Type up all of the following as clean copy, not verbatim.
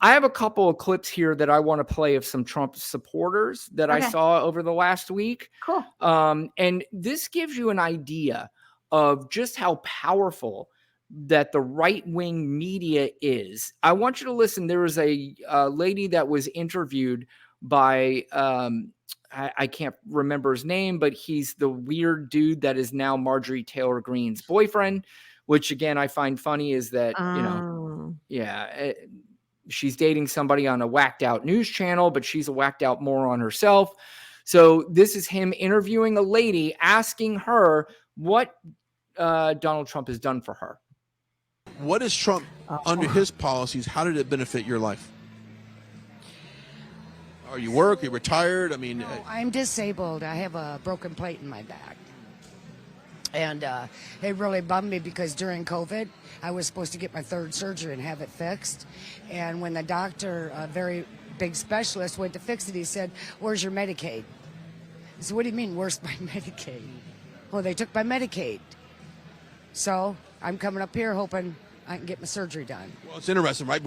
I have a couple of clips here that I want to play of some Trump supporters that I Okay. saw over the last week. Cool. And this gives you an idea of just how powerful that the right-wing media is. I want you to listen. There was a lady that was interviewed by I can't remember his name, but he's the weird dude that is now Marjorie Taylor Greene's boyfriend, which again I find funny is that, she's dating somebody on a whacked out news channel, but she's a whacked out moron herself. So this is him interviewing a lady, asking her what Donald Trump has done for her. What is Trump under his policies? How did it benefit your life? Are you work? Are you retired? I mean, No, I'm disabled. I have a broken plate in my back. And it really bummed me because during COVID, I was supposed to get my third surgery and have it fixed. And when the doctor, a very big specialist, went to fix it, he said, "Where's your Medicaid?" I said, "What do you mean, where's my Medicaid?" "Oh, they took my Medicaid." So I'm coming up here hoping I can get my surgery done. well, it's interesting, right?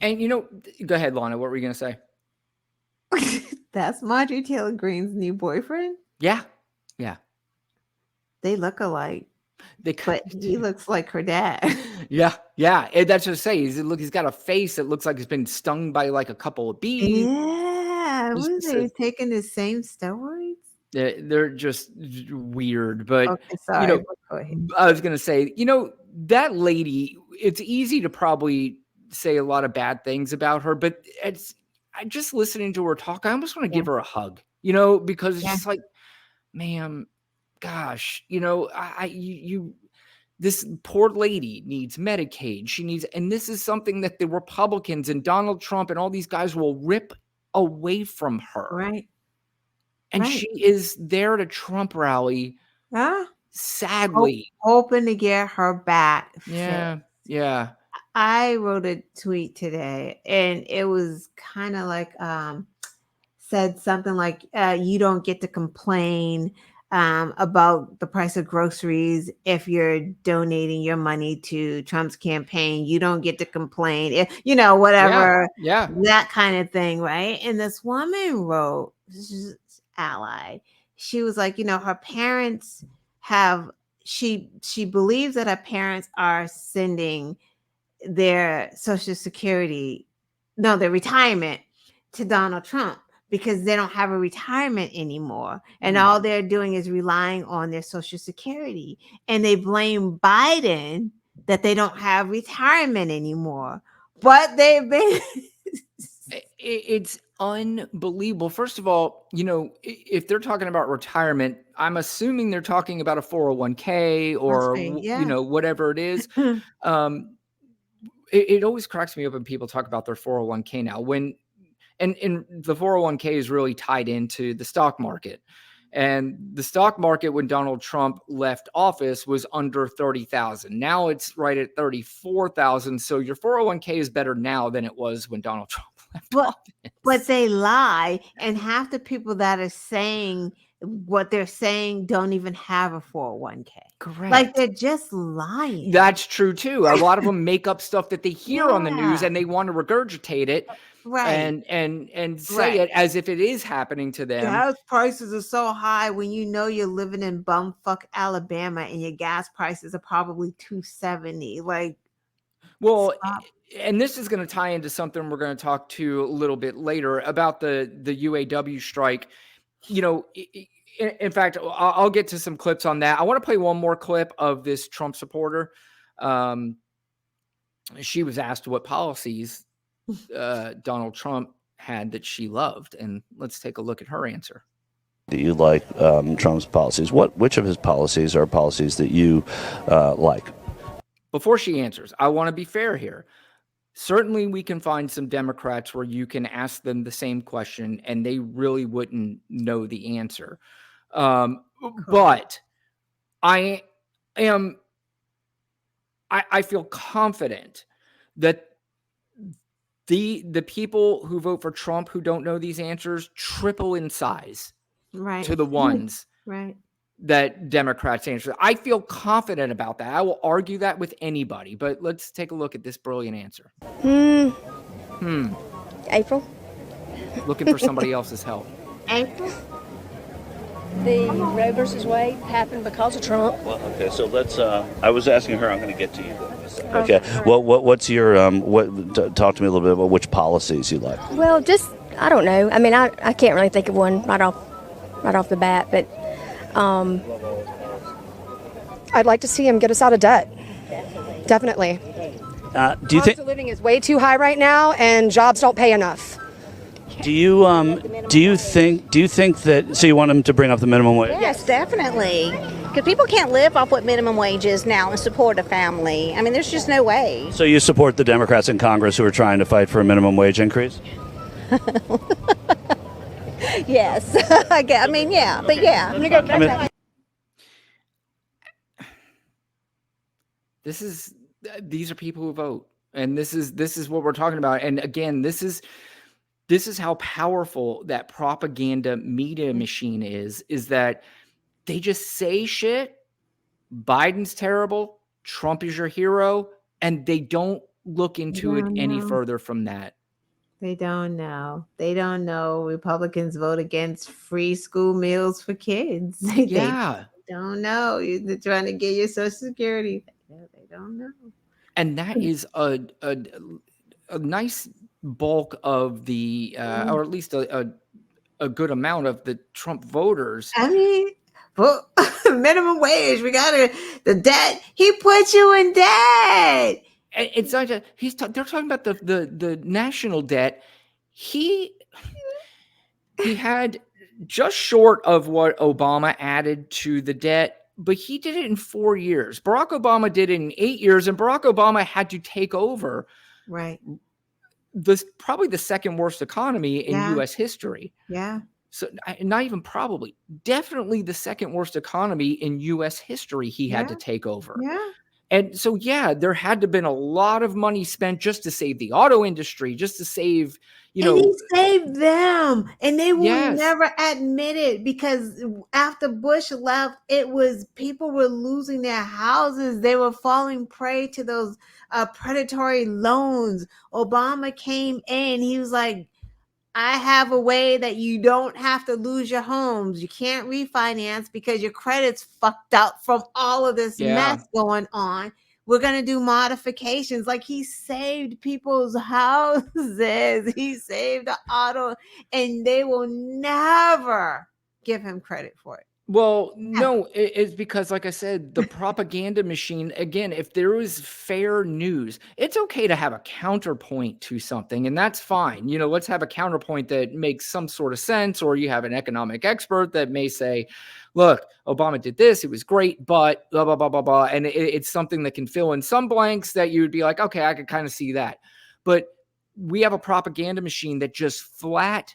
And go ahead, Lana. What were you going to say? That's Marjorie Taylor Greene's new boyfriend. Yeah. They look alike, But he looks like her dad. Yeah. And that's what I say. He's got a face that looks like it's been stung by like a couple of bees. Yeah, Just- was they taking the same steroids? They're just weird. But Okay, sorry. Go ahead. I was going to say, that lady, it's easy to probably say a lot of bad things about her, but I just listening to her talk, I almost want to give her a hug, because it's just like, ma'am, gosh, this poor lady needs Medicaid. And this is something that the Republicans and Donald Trump and all these guys will rip away from her. Right. And she is there at a Trump rally, sadly. Hoping to get her back. Yeah. I wrote a tweet today and it was kind of like, said something like, you don't get to complain about the price of groceries if you're donating your money to Trump's campaign. You don't get to complain if, whatever, that kind of thing, right? And this woman wrote, this is ally, she was like, her parents have, she believes that her parents are sending their their retirement to Donald Trump because they don't have a retirement anymore. And all they're doing is relying on their Social Security. And they blame Biden that they don't have retirement anymore. But they've been... It's unbelievable. First of all, if they're talking about retirement, I'm assuming they're talking about a 401k or, whatever it is. It always cracks me up when people talk about their 401k now and the 401k is really tied into the stock market. And the stock market when Donald Trump left office was under 30,000. Now it's right at 34,000. So your 401k is better now than it was when Donald Trump left office. But they lie. And half the people that are saying what they're saying don't even have a 401k. Correct. Like they're just lying. That's true too. A lot of them make up stuff that they hear on the news and they want to regurgitate it. Right. And say it as if it is happening to them. Gas prices are so high when you're living in bumfuck Alabama and your gas prices are probably $2.70. Like, well, and this is going to tie into something we're going to talk to a little bit later about the UAW strike. In fact, I'll get to some clips on that. I want to play one more clip of this Trump supporter. She was asked what policies Donald Trump had that she loved, and let's take a look at her answer. Do you like Trump's policies? Which of his policies are policies that you like? Before she answers, I want to be fair here. Certainly, we can find some Democrats where you can ask them the same question and they really wouldn't know the answer. But I feel confident that the people who vote for Trump who don't know these answers triple in size to the ones that Democrats answer. I feel confident about that. I will argue that with anybody, but let's take a look at this brilliant answer. April. Looking for somebody else's help. April? The Roe versus Wade happened because of Trump. Well, okay, so let's. I was asking her. I'm going to get to you. Okay. Well, what's your talk to me a little bit about which policies you like. Well, just I don't know. I mean, I can't really think of one right off the bat, but I'd like to see him get us out of debt. Definitely. Do you think? Cost of living is way too high right now, and jobs don't pay enough. Do you think that? So you want him to bring up the minimum wage? Yes, definitely. Because people can't live off what minimum wage is now and support a family. I mean, there's just no way. So you support the Democrats in Congress who are trying to fight for a minimum wage increase? Yes. I mean, yeah. But yeah. These are people who vote, and this is what we're talking about. And again, this is how powerful that propaganda media machine is that they just say shit. Biden's terrible. Trump is your hero. And they don't look into it any further from that. They don't know. They don't know Republicans vote against free school meals for kids. They don't know. They're trying to get your Social Security. They don't know. And that is a nice bulk of the, or at least a good amount of the Trump voters. I mean, well, minimum wage. We got the debt. He put you in debt. It's not just, they're talking about the national debt. He had just short of what Obama added to the debt, but he did it in 4 years. Barack Obama did it in 8 years, and Barack Obama had to take over probably the second worst economy in U.S. history. Yeah. So not even probably, definitely the second worst economy in U.S. history he had to take over. Yeah. And so, there had to have been a lot of money spent just to save the auto industry, just to save, And he saved them. And they will never admit it, because after Bush left, it was people were losing their houses. They were falling prey to those predatory loans. Obama came in. He was like, I have a way that you don't have to lose your homes. You can't refinance because your credit's fucked up from all of this mess going on. We're going to do modifications. Like, he saved people's houses. He saved the auto, and they will never give him credit for it. Well, no, it's because, like I said, the propaganda machine, again, if there is fair news, it's okay to have a counterpoint to something, and that's fine. Let's have a counterpoint that makes some sort of sense, or you have an economic expert that may say, look, Obama did this, it was great, but blah, blah, blah, blah, blah. And it's something that can fill in some blanks that you would be like, okay, I could kind of see that. But we have a propaganda machine that just flat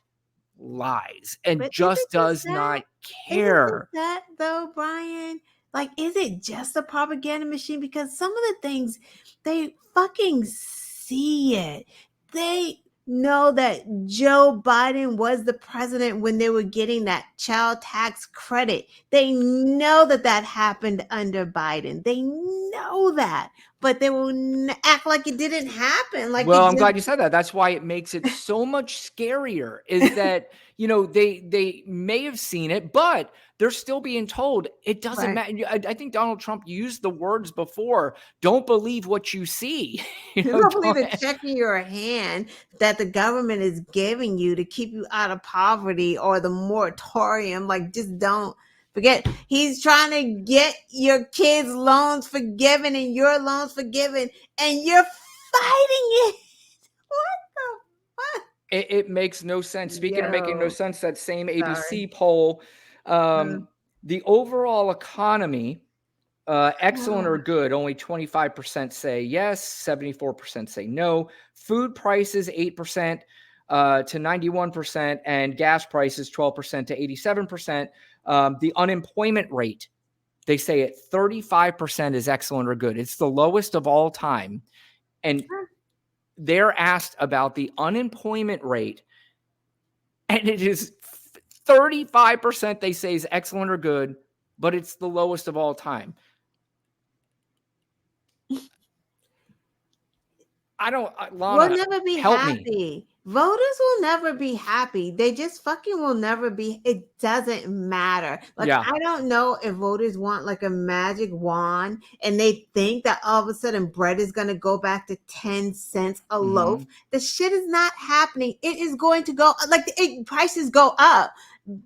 lies and just does not care. That though, Brian, like, is it just a propaganda machine? Because some of the things, they fucking see it. They know that Joe Biden was the president when they were getting that child tax credit. They know that happened under Biden. They know that, but they will act like it didn't happen. Well, I'm glad you said that. That's why it makes it so much scarier, is that, they may have seen it, but they're still being told it doesn't matter. I think Donald Trump used the words before, don't believe what you see. Don't believe the check in your hand that the government is giving you to keep you out of poverty, or the moratorium. Like, just don't forget. He's trying to get your kids' loans forgiven and your loans forgiven, and you're fighting it. What the fuck? It makes no sense. Speaking of making no sense, that same ABC poll, the overall economy, excellent or good, only 25% say yes, 74% say no. Food prices, 8% to 91%, and gas prices, 12% to 87%. The unemployment rate, they say at 35% is excellent or good. It's the lowest of all time. And they're asked about the unemployment rate, and it is 35% they say is excellent or good. but it's the lowest of all time. Lana, We'll never be help me. happy. Voters will never be happy. They just fucking will never be. It doesn't matter. Like, Yeah. I don't know if voters want like a magic wand and they think that all of a sudden bread is going to go back to 10 cents a loaf. The shit is not happening. It is going to go like prices go up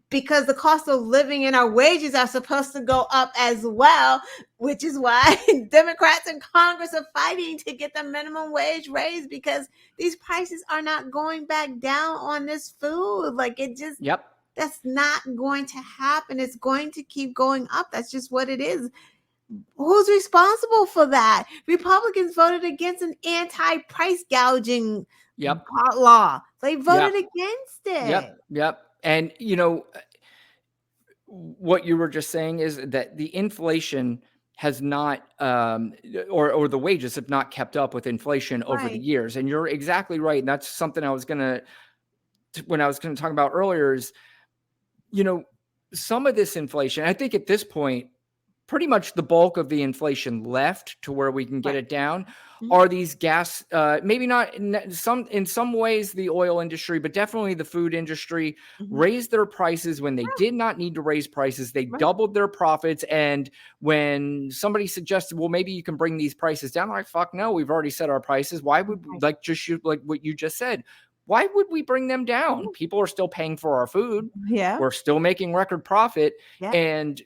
because the cost of living and our wages are supposed to go up as well, which is why Democrats in Congress are fighting to get the minimum wage raised, because these prices are not going back down on this food. Like, it just, Yep. that's not going to happen. It's going to keep going up. That's just what it is. Who's responsible for that? Republicans voted against an anti-price gouging law. They voted against it. Yep. And, you know, what you were just saying is that the inflation has not, or the wages have not kept up with inflation over the years. And you're exactly right. And that's something I was going to, when I was going to talk about earlier is, you know, some of this inflation, I think at this point, pretty much the bulk of the inflation left to where we can get it down are these gas, maybe not in some ways the oil industry, but definitely the food industry raised their prices when they did not need to raise prices. They doubled their profits. And when somebody suggested, well, maybe you can bring these prices down, I'm like, fuck no, we've already set our prices. Why would we, like what you just said? Why would we bring them down? People are still paying for our food. Yeah. We're still making record profit. Yeah. And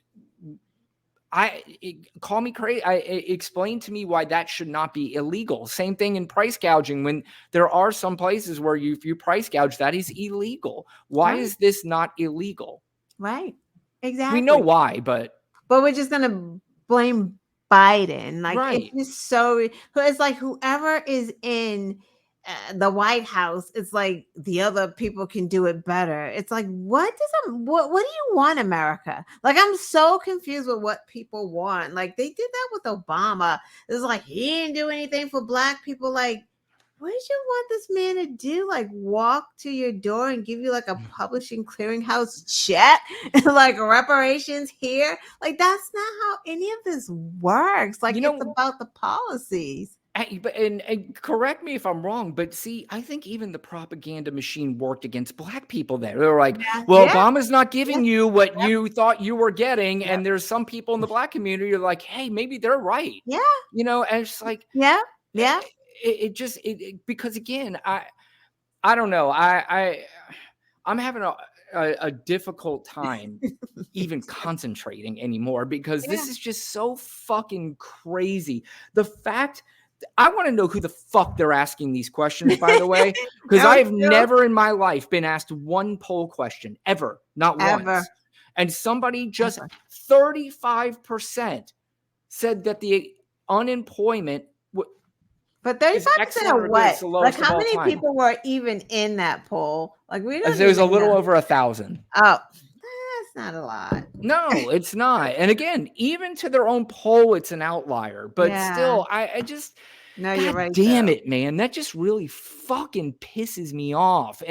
call me crazy. Explain to me why that should not be illegal. Same thing in price gouging. When there are some places where if you price gouge, that is illegal. Why is this not illegal? Right. Exactly. We know why, but we're just gonna blame Biden. Like, it's just so. It's like whoever is in the White House, it's like the other people can do it better. It's like, what do you want, America? Like, I'm so confused with what people want. Like, they did that with Obama. It's like he didn't do anything for Black people. Like, what did you want this man to do? Like, walk to your door and give you like a publishing clearinghouse check and like reparations here? Like, that's not how any of this works. Like, it's about the policies. And correct me if I'm wrong, but see, I think even the propaganda machine worked against Black people there. They were like, Obama's not giving you what you thought you were getting. And there's some people in the Black community who are like, hey, maybe they're right. Yeah. You know, and it's like, because again, I don't know. I'm having a difficult time even concentrating anymore because this is just so fucking crazy. The fact I want to know who the fuck they're asking these questions, by the way, because I've never in my life been asked one poll question ever, not once. And somebody just 35% said that the unemployment. But 35% of what? Like, how many people were even in that poll? Like, we don't. There was a little over 1,000. Oh, that's not a lot. No, it's not. And again, even to their own poll, it's an outlier. But still, I just. No, you're right. Damn it, man. That just really fucking pisses me off.